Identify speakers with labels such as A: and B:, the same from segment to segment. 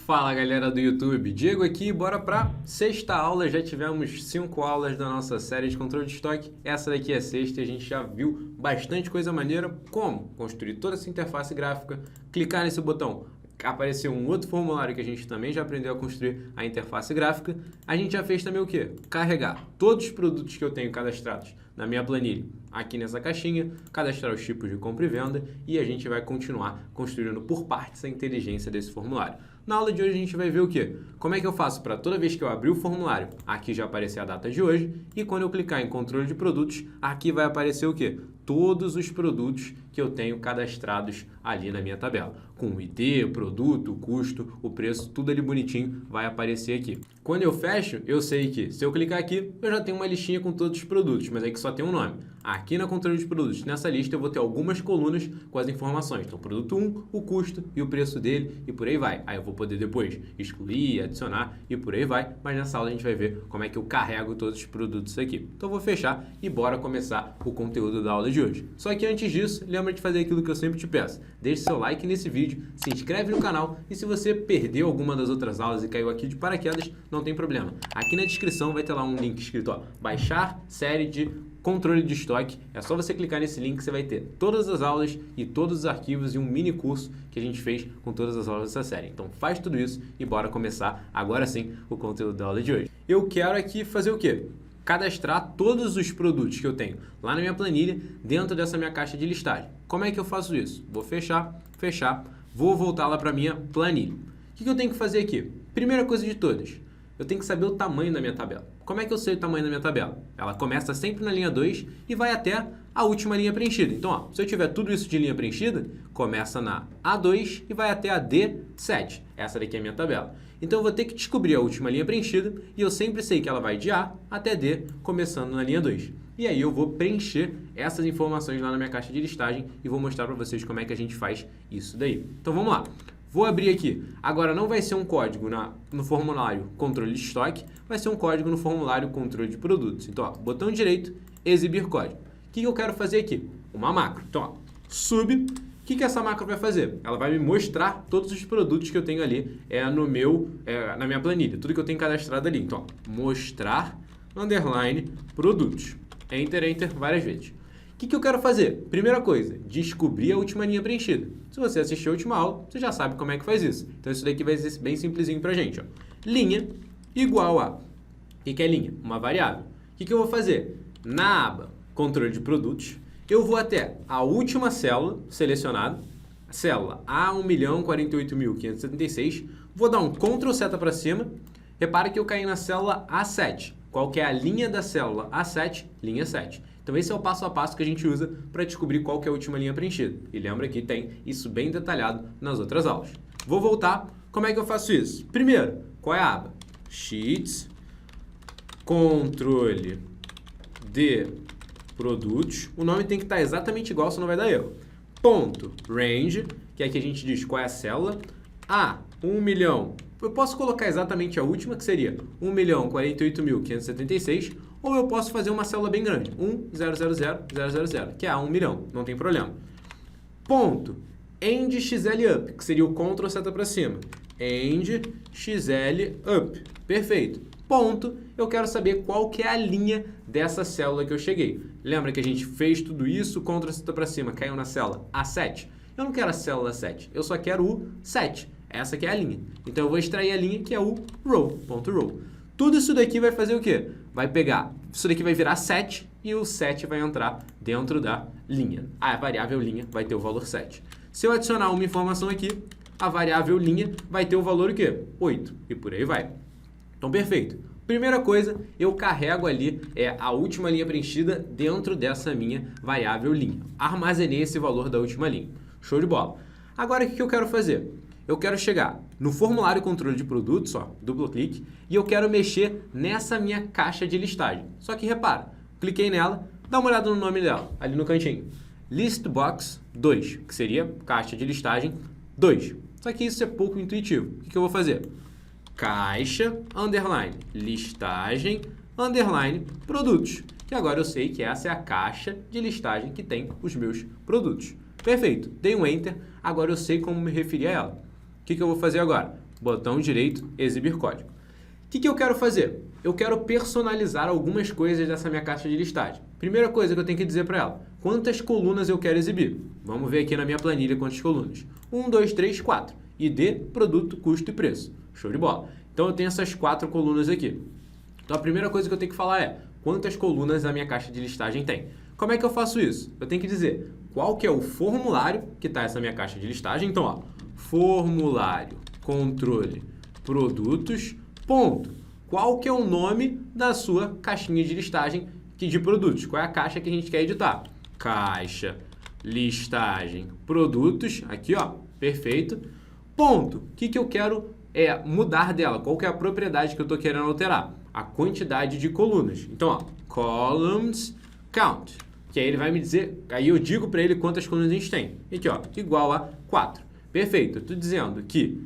A: Fala galera do YouTube, Diego aqui, bora pra sexta aula. Já tivemos 5 aulas da nossa série de controle de estoque. Essa daqui é a sexta e a gente já viu bastante coisa maneira, como construir toda essa interface gráfica, clicar nesse botão, apareceu um outro formulário que a gente também já aprendeu a construir a interface gráfica. A gente já fez também o quê? Carregar todos os produtos que eu tenho cadastrados na minha planilha aqui nessa caixinha, cadastrar os tipos de compra e venda e a gente vai continuar construindo por partes a inteligência desse formulário. Na aula de hoje a gente vai ver o quê? Como é que eu faço para toda vez que eu abrir o formulário, aqui já aparecer a data de hoje e quando eu clicar em controle de produtos, aqui vai aparecer o quê? Todos os produtos que eu tenho cadastrados ali na minha tabela. Com o ID, o produto, o custo, o preço, tudo ali bonitinho vai aparecer aqui. Quando eu fecho, eu sei que se eu clicar aqui, eu já tenho uma listinha com todos os produtos, mas aí que só tem um nome. Aqui na controle de produtos, nessa lista eu vou ter algumas colunas com as informações. Então, produto 1, o custo e o preço dele e por aí vai. Aí eu vou poder depois excluir, adicionar e por aí vai. Mas nessa aula a gente vai ver como é que eu carrego todos os produtos aqui. Então eu vou fechar e bora começar o conteúdo da aula de hoje. Só que antes disso, lembra de fazer aquilo que eu sempre te peço. Deixe seu like nesse vídeo, se inscreve no canal e se você perdeu alguma das outras aulas e caiu aqui de paraquedas, não tem problema. Aqui na descrição vai ter lá um link escrito, ó, baixar série de controle de estoque. É só você clicar nesse link que você vai ter todas as aulas e todos os arquivos e um mini curso que a gente fez com todas as aulas dessa série. Então faz tudo isso e bora começar agora sim o conteúdo da aula de hoje. Eu quero aqui fazer o quê? Cadastrar todos os produtos que eu tenho lá na minha planilha dentro dessa minha caixa de listagem. Como é que eu faço isso? Vou fechar, vou voltar lá para minha planilha. O que eu tenho que fazer aqui? Primeira coisa de todas, eu tenho que saber o tamanho da minha tabela. Como é que eu sei o tamanho da minha tabela? Ela começa sempre na linha 2 e vai até a última linha preenchida. Então, ó, se eu tiver tudo isso de linha preenchida, começa na A2 e vai até a D7. Essa daqui é a minha tabela. Então, eu vou ter que descobrir a última linha preenchida e eu sempre sei que ela vai de A até D, começando na linha 2. E aí eu vou preencher essas informações lá na minha caixa de listagem e vou mostrar para vocês como é que a gente faz isso daí. Então, vamos lá. Vou abrir aqui. Agora não vai ser um código no formulário controle de estoque, vai ser um código no formulário controle de produtos. Então, ó, botão direito, exibir código. O que eu quero fazer aqui? Uma macro. Então, ó, sub. O que essa macro vai fazer? Ela vai me mostrar todos os produtos que eu tenho ali na minha planilha, tudo que eu tenho cadastrado ali. Então, ó, mostrar, underline, produtos. Enter, enter, várias vezes. O que eu quero fazer? Primeira coisa, descobrir a última linha preenchida. Se você assistiu a última aula, você já sabe como é que faz isso. Então, isso daqui vai ser bem simplesinho pra gente. Ó. Linha igual a... O que é linha? Uma variável. O que eu vou fazer? Na aba controle de produtos, eu vou até a última célula selecionada, célula A1.048.576, vou dar um Ctrl seta para cima. Repara que eu caí na célula A7. Qual que é a linha da célula A7? Linha 7. Então esse é o passo a passo que a gente usa para descobrir qual que é a última linha preenchida. E lembra que tem isso bem detalhado nas outras aulas. Vou voltar. Como é que eu faço isso? Primeiro, qual é a aba? Sheets, controle de produtos. O nome tem que estar exatamente igual, senão vai dar erro. Ponto, range, que é que a gente diz qual é a célula. A, 1 milhão. Eu posso colocar exatamente a última, que seria 1.048.576, ou eu posso fazer uma célula bem grande, 1.000.000, que é a 1 milhão, não tem problema. Ponto, end XL up, que seria o Ctrl seta para cima. End XL up, perfeito. Ponto, eu quero saber qual que é a linha dessa célula que eu cheguei. Lembra que a gente fez tudo isso, Ctrl seta para cima, caiu na célula A7? Eu não quero a célula 7, eu só quero o 7. Essa aqui é a linha. Então, eu vou extrair a linha que é o row.row. Tudo isso daqui vai fazer o quê? Vai pegar, isso daqui vai virar 7 e o 7 vai entrar dentro da linha. A variável linha vai ter o valor 7. Se eu adicionar uma informação aqui, a variável linha vai ter o valor o quê? 8. E por aí vai. Então, perfeito. Primeira coisa, eu carrego ali a última linha preenchida dentro dessa minha variável linha. Armazenei esse valor da última linha. Show de bola. Agora, o que eu quero fazer? Eu quero chegar no formulário controle de produtos, ó, duplo clique, e eu quero mexer nessa minha caixa de listagem. Só que repara, cliquei nela, dá uma olhada no nome dela, ali no cantinho. Listbox 2, que seria caixa de listagem 2. Só que isso é pouco intuitivo. O que eu vou fazer? Caixa, underline, listagem, underline, produtos. Que agora eu sei que essa é a caixa de listagem que tem os meus produtos. Perfeito, dei um Enter, agora eu sei como me referir a ela. O que eu vou fazer agora? botão direito, exibir código. O que eu quero fazer? Eu quero personalizar algumas coisas dessa minha caixa de listagem. Primeira coisa que eu tenho que dizer para ela, quantas colunas eu quero exibir? Vamos ver aqui na minha planilha quantas colunas. 1, 2, 3, 4. ID, produto, custo e preço. Show de bola. Então eu tenho essas 4 colunas aqui. Então a primeira coisa que eu tenho que falar é, quantas colunas a minha caixa de listagem tem? Como é que eu faço isso? Eu tenho que dizer qual que é o formulário que está essa minha caixa de listagem. Então, ó, formulário, controle, produtos, ponto. Qual que é o nome da sua caixinha de listagem de produtos? Qual é a caixa que a gente quer editar? Caixa, listagem, produtos, aqui ó, perfeito. Ponto. O que eu quero mudar dela? Qual que é a propriedade que eu estou querendo alterar? A quantidade de colunas. Então, ó, columns count. Que aí ele vai me dizer, aí eu digo para ele quantas colunas a gente tem. Aqui ó, igual a 4. Perfeito. Eu estou dizendo que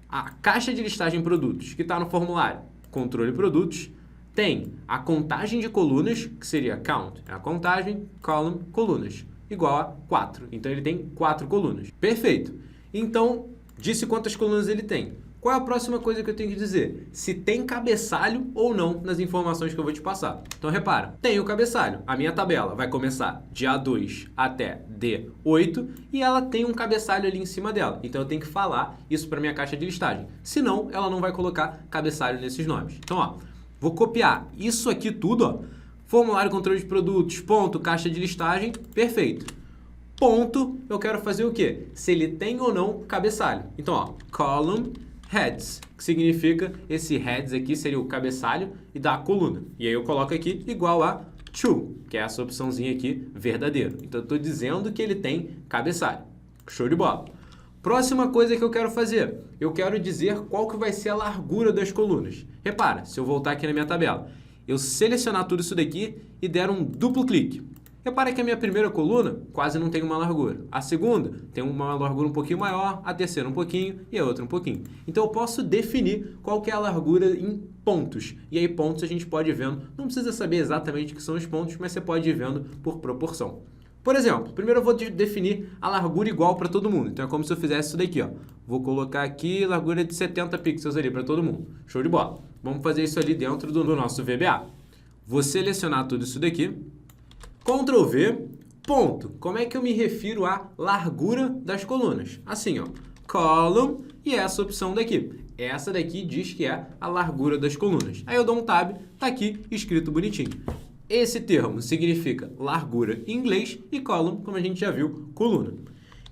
A: a caixa de listagem produtos que está no formulário, controle produtos, tem a contagem de colunas, que seria count, é a contagem, column, colunas, igual a 4. Então ele tem 4 colunas. Perfeito. Então, disse quantas colunas ele tem. Qual é a próxima coisa que eu tenho que dizer? Se tem cabeçalho ou não nas informações que eu vou te passar. Então repara, tem o cabeçalho. A minha tabela vai começar de A2 até D8 e ela tem um cabeçalho ali em cima dela. Então eu tenho que falar isso para minha caixa de listagem. Senão, ela não vai colocar cabeçalho nesses nomes. Então, ó, vou copiar isso aqui tudo, ó. Formulário, controle de produtos, ponto, caixa de listagem, perfeito. Ponto, eu quero fazer o quê? Se ele tem ou não cabeçalho. Então, ó, column heads, que significa esse heads aqui seria o cabeçalho e da coluna. E aí eu coloco aqui igual a true, que é essa opçãozinha aqui, verdadeiro. Então eu estou dizendo que ele tem cabeçalho. Show de bola. Próxima coisa que eu quero fazer, eu quero dizer qual que vai ser a largura das colunas. Repara, se eu voltar aqui na minha tabela, eu selecionar tudo isso daqui e der um duplo clique. Repara que a minha primeira coluna quase não tem uma largura. A segunda tem uma largura um pouquinho maior, a terceira um pouquinho e a outra um pouquinho. Então eu posso definir qual que é a largura em pontos. E aí pontos a gente pode ir vendo, não precisa saber exatamente o que são os pontos, mas você pode ir vendo por proporção. Por exemplo, primeiro eu vou definir a largura igual para todo mundo. Então é como se eu fizesse isso daqui, ó. Vou colocar aqui largura de 70 pixels ali para todo mundo. Show de bola. Vamos fazer isso ali dentro do nosso VBA. Vou selecionar tudo isso daqui. Ctrl V, ponto. Como é que eu me refiro à largura das colunas? Assim, ó, column e essa opção daqui. Essa daqui diz que é a largura das colunas. Aí eu dou um tab, tá aqui escrito bonitinho. Esse termo significa largura em inglês e column, como a gente já viu, coluna.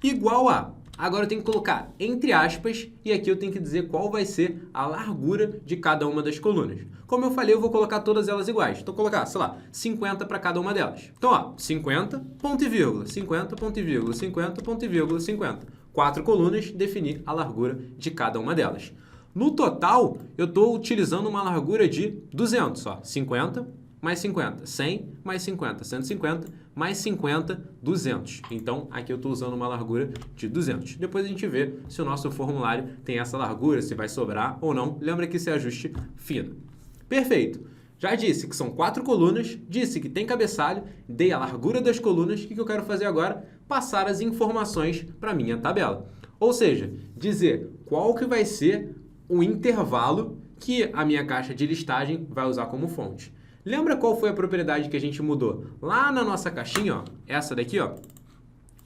A: Igual a. Agora eu tenho que colocar entre aspas e aqui eu tenho que dizer qual vai ser a largura de cada uma das colunas. Como eu falei, eu vou colocar todas elas iguais. Então, colocar, sei lá, 50 para cada uma delas. Então, ó, 50, ponto e vírgula, 50, ponto e vírgula, 50, ponto e vírgula, 50. 4 colunas, definir a largura de cada uma delas. No total, eu estou utilizando uma largura de 200, ó, 50 mais 50, 100 mais 50, 150 mais 50, 200. Então, aqui eu estou usando uma largura de 200. Depois a gente vê se o nosso formulário tem essa largura, se vai sobrar ou não. Lembra que esse é ajuste fino. Perfeito. Já disse que são 4 colunas, disse que tem cabeçalho, dei a largura das colunas. O que eu quero fazer agora? Passar as informações para a minha tabela. Ou seja, dizer qual que vai ser o intervalo que a minha caixa de listagem vai usar como fonte. Lembra qual foi a propriedade que a gente mudou? Lá na nossa caixinha, ó, essa daqui, ó,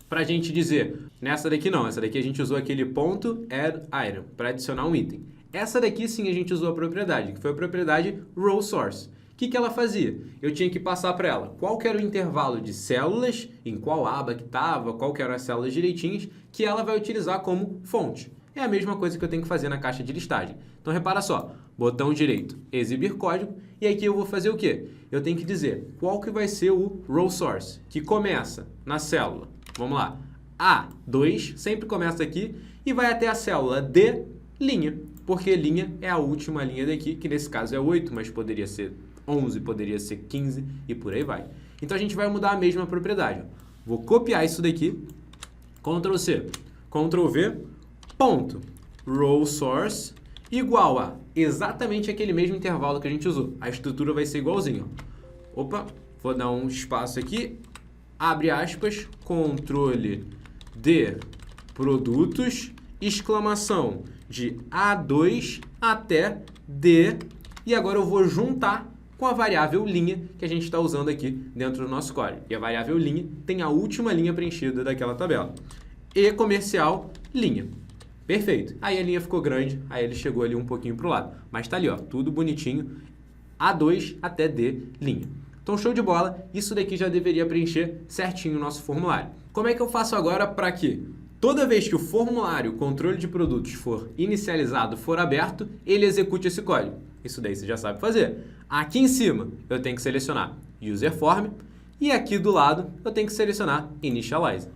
A: para a gente dizer, nessa daqui não, essa daqui a gente usou aquele ponto add item, para adicionar um item. Essa daqui sim a gente usou a propriedade, que foi a propriedade row source. O que ela fazia? Eu tinha que passar para ela qual que era o intervalo de células, em qual aba que estava, qual que eram as células direitinhas, que ela vai utilizar como fonte. É a mesma coisa que eu tenho que fazer na caixa de listagem. Então, repara só, botão direito, exibir código, e aqui eu vou fazer o quê? Eu tenho que dizer qual que vai ser o row source, que começa na célula, vamos lá, A2, sempre começa aqui, e vai até a célula D, linha, porque linha é a última linha daqui, que nesse caso é 8, mas poderia ser 11, poderia ser 15, e por aí vai. Então, a gente vai mudar a mesma propriedade. Vou copiar isso daqui, Ctrl C, Ctrl V, ponto, row source, igual a exatamente aquele mesmo intervalo que a gente usou. A estrutura vai ser igualzinho. Opa, vou dar um espaço aqui, abre aspas, controle de produtos, exclamação, de A2 até D, e agora eu vou juntar com a variável linha que a gente está usando aqui dentro do nosso código. E a variável linha tem a última linha preenchida daquela tabela. E comercial, linha. Perfeito. Aí a linha ficou grande, aí ele chegou ali um pouquinho para o lado. Mas está ali, ó, tudo bonitinho, A2 até D, linha. Então, show de bola, isso daqui já deveria preencher certinho o nosso formulário. Como é que eu faço agora para que toda vez que o formulário controle de produtos for inicializado, for aberto, ele execute esse código? Isso daí você já sabe fazer. Aqui em cima eu tenho que selecionar userform e aqui do lado eu tenho que selecionar initialize.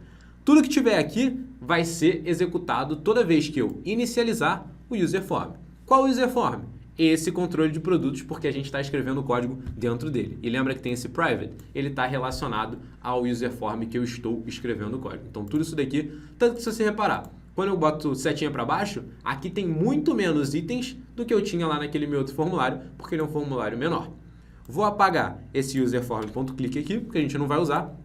A: Tudo que tiver aqui vai ser executado toda vez que eu inicializar o userform. Qual userform? Esse controle de produtos, porque a gente está escrevendo o código dentro dele. E lembra que tem esse private? Ele está relacionado ao userform que eu estou escrevendo o código. Então tudo isso daqui, tanto que se você reparar, quando eu boto setinha para baixo, aqui tem muito menos itens do que eu tinha lá naquele meu outro formulário, porque ele é um formulário menor. Vou apagar esse userform.click aqui, porque a gente não vai usar.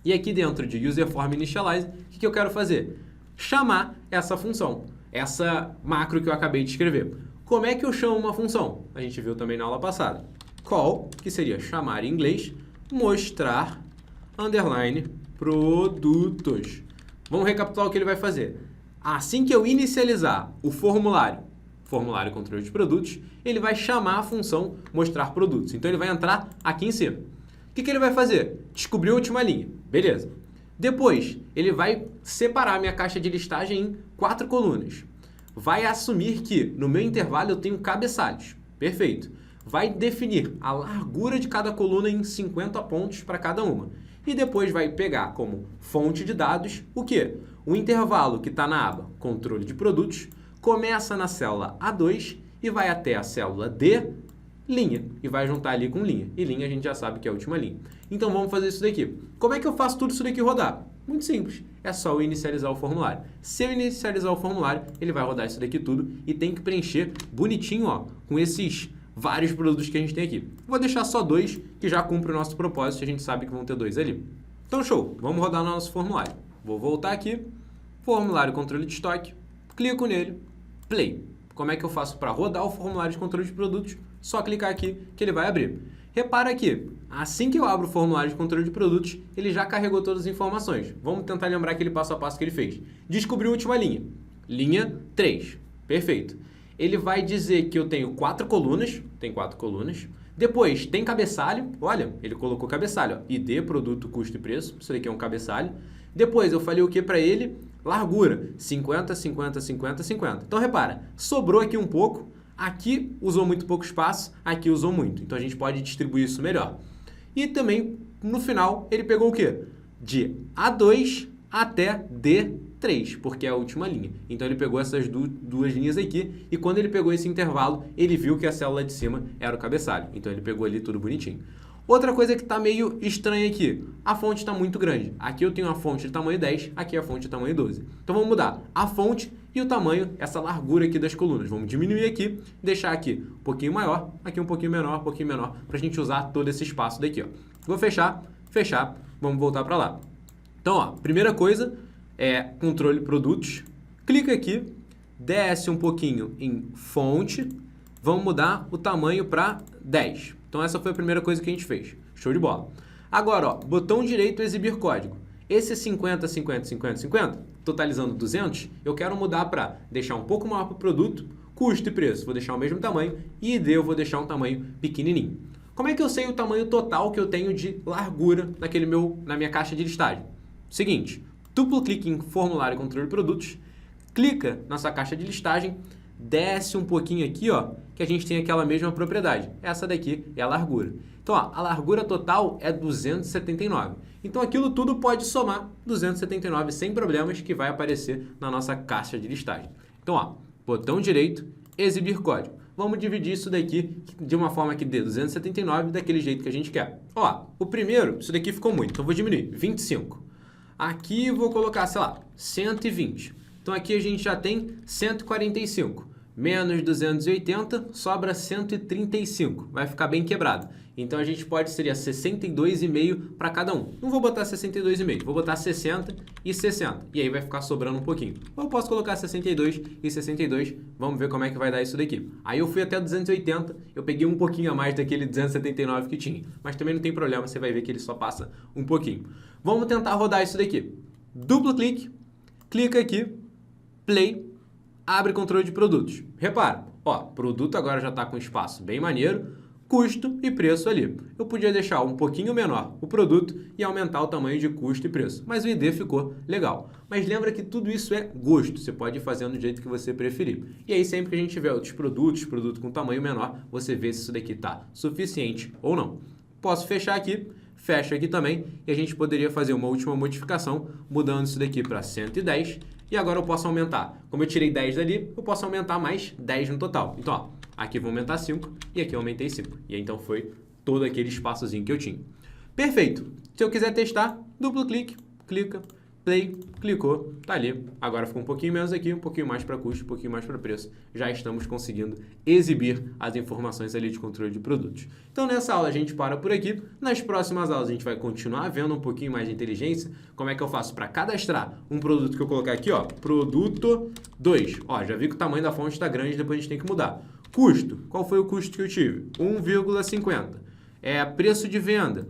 A: E aqui dentro de userform initialize, o que eu quero fazer? Chamar essa função, essa macro que eu acabei de escrever. Como é que eu chamo uma função? A gente viu também na aula passada. Call, que seria chamar em inglês, mostrar, underline, produtos. Vamos recapitular o que ele vai fazer. Assim que eu inicializar o formulário controle de produtos, ele vai chamar a função mostrar produtos. Então ele vai entrar aqui em cima. O que ele vai fazer? Descobrir a última linha. Beleza. Depois, ele vai separar a minha caixa de listagem em 4 colunas. Vai assumir que no meu intervalo eu tenho cabeçalhos. Perfeito. Vai definir a largura de cada coluna em 50 pontos para cada uma. E depois vai pegar como fonte de dados o quê? O intervalo que está na aba controle de produtos, começa na célula A2 e vai até a célula D, linha, e vai juntar ali com linha. E linha a gente já sabe que é a última linha. Então vamos fazer isso daqui. Como é que eu faço tudo isso daqui rodar? Muito simples. É só eu inicializar o formulário. Se eu inicializar o formulário, ele vai rodar isso daqui tudo e tem que preencher bonitinho, ó, com esses vários produtos que a gente tem aqui. Vou deixar só 2 que já cumpre o nosso propósito, a gente sabe que vão ter 2 ali. Então show, vamos rodar o nosso formulário. Vou voltar aqui, formulário controle de estoque, clico nele, play. Como é que eu faço para rodar o formulário de controle de produtos? Só clicar aqui que ele vai abrir. Repara aqui, assim que eu abro o formulário de controle de produtos, ele já carregou todas as informações. Vamos tentar lembrar aquele passo a passo que ele fez. Descobriu a última linha. Linha 3. Perfeito. Ele vai dizer que eu tenho 4 colunas. Tem 4 colunas. Depois, tem cabeçalho. Olha, ele colocou cabeçalho. Ó. ID, produto, custo e preço. Isso daqui é um cabeçalho. Depois, eu falei o que para ele? Largura. 50, 50, 50, 50. Então, repara. Sobrou aqui um pouco. Aqui usou muito pouco espaço, aqui usou muito. Então a gente pode distribuir isso melhor. E também, no final, ele pegou o quê? De A2 até D3, porque é a última linha. Então ele pegou essas duas linhas aqui e quando ele pegou esse intervalo, ele viu que a célula de cima era o cabeçalho. Então ele pegou ali tudo bonitinho. Outra coisa que está meio estranha aqui, a fonte está muito grande. Aqui eu tenho a fonte de tamanho 10, aqui a fonte de tamanho 12. Então vamos mudar a fonte e o tamanho, essa largura aqui das colunas. Vamos diminuir aqui, deixar aqui um pouquinho maior, aqui um pouquinho menor, para a gente usar todo esse espaço daqui. Ó. Vou fechar, vamos voltar para lá. Então, ó, primeira coisa é controle produtos. Clica aqui, desce um pouquinho em fonte, vamos mudar o tamanho para 10. Então essa foi a primeira coisa que a gente fez. Show de bola. Agora, ó, botão direito exibir código. Esse 50, 50, 50, 50, totalizando 200, eu quero mudar para deixar um pouco maior para o produto, custo e preço, vou deixar o mesmo tamanho, e ID eu vou deixar um tamanho pequenininho. Como é que eu sei o tamanho total que eu tenho de largura na minha caixa de listagem? Seguinte, duplo clique em formulário controle de produtos, clica nessa caixa de listagem, desce um pouquinho aqui, ó, que a gente tem aquela mesma propriedade. Essa daqui é a largura. Então, ó, a largura total é 279. Então, aquilo tudo pode somar 279 sem problemas que vai aparecer na nossa caixa de listagem. Então, ó, botão direito, exibir código. Vamos dividir isso daqui de uma forma que dê 279 daquele jeito que a gente quer. Ó, o primeiro, isso daqui ficou muito, então vou diminuir, 25. Aqui vou colocar, sei lá, 120. Então, aqui a gente já tem 145. menos 280, sobra 135. Vai ficar bem quebrado. Então a gente seria 62,5 para cada um. Não vou botar 62,5, vou botar 60 e 60. E aí vai ficar sobrando um pouquinho. Ou eu posso colocar 62 e 62, vamos ver como é que vai dar isso daqui. Aí eu fui até 280, eu peguei um pouquinho a mais daquele 279 que tinha. Mas também não tem problema, você vai ver que ele só passa um pouquinho. Vamos tentar rodar isso daqui. Duplo clique, clica aqui, play, abre controle de produtos. Repara, ó, produto agora já está com espaço bem maneiro, custo e preço ali. Eu podia deixar um pouquinho menor o produto e aumentar o tamanho de custo e preço, mas o ID ficou legal. Mas lembra que tudo isso é gosto, você pode ir fazendo do jeito que você preferir. E aí sempre que a gente tiver outros produtos, produto com tamanho menor, você vê se isso daqui está suficiente ou não. Posso fechar aqui, fecho aqui também, e a gente poderia fazer uma última modificação, mudando isso daqui para 110, e agora eu posso aumentar. Como eu tirei 10 dali, eu posso aumentar mais 10 no total. Então, ó, aqui vou aumentar 5 e aqui eu aumentei 5. E aí, então foi todo aquele espaçozinho que eu tinha. Perfeito. Se eu quiser testar, duplo clique, clica, play, clicou, tá ali. Agora ficou um pouquinho menos aqui, um pouquinho mais para custo, um pouquinho mais para preço. Já estamos conseguindo exibir as informações ali de controle de produtos. Então nessa aula a gente para por aqui. Nas próximas aulas a gente vai continuar vendo um pouquinho mais de inteligência. Como é que eu faço para cadastrar um produto que eu colocar aqui, ó, produto 2. Ó, já vi que o tamanho da fonte está grande, depois a gente tem que mudar. Custo, qual foi o custo que eu tive? 1,50. Preço de venda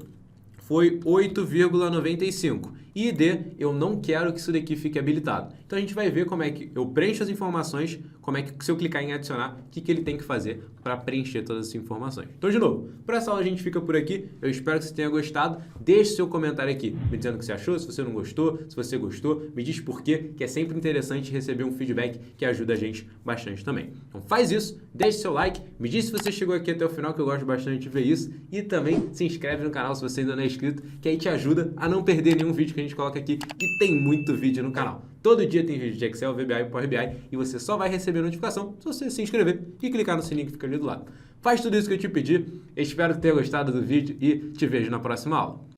A: foi 8,95. E ID, eu não quero que isso daqui fique habilitado. Então a gente vai ver como é que eu preencho as informações, como é que se eu clicar em adicionar, o que ele tem que fazer para preencher todas essas informações. Então, de novo, para essa aula a gente fica por aqui. Eu espero que você tenha gostado. Deixe seu comentário aqui, me dizendo o que você achou, se você não gostou, se você gostou, me diz por quê, que é sempre interessante receber um feedback que ajuda a gente bastante também. Então faz isso, deixe seu like, me diz se você chegou aqui até o final, que eu gosto bastante de ver isso, e também se inscreve no canal se você ainda não é inscrito, que aí te ajuda a não perder nenhum vídeo que a gente coloca aqui, e tem muito vídeo no canal. Todo dia tem vídeo de Excel, VBA e Power BI, e você só vai receber notificação se você se inscrever e clicar no sininho que fica ali do lado. Faz tudo isso que eu te pedi, espero que tenha gostado do vídeo e te vejo na próxima aula.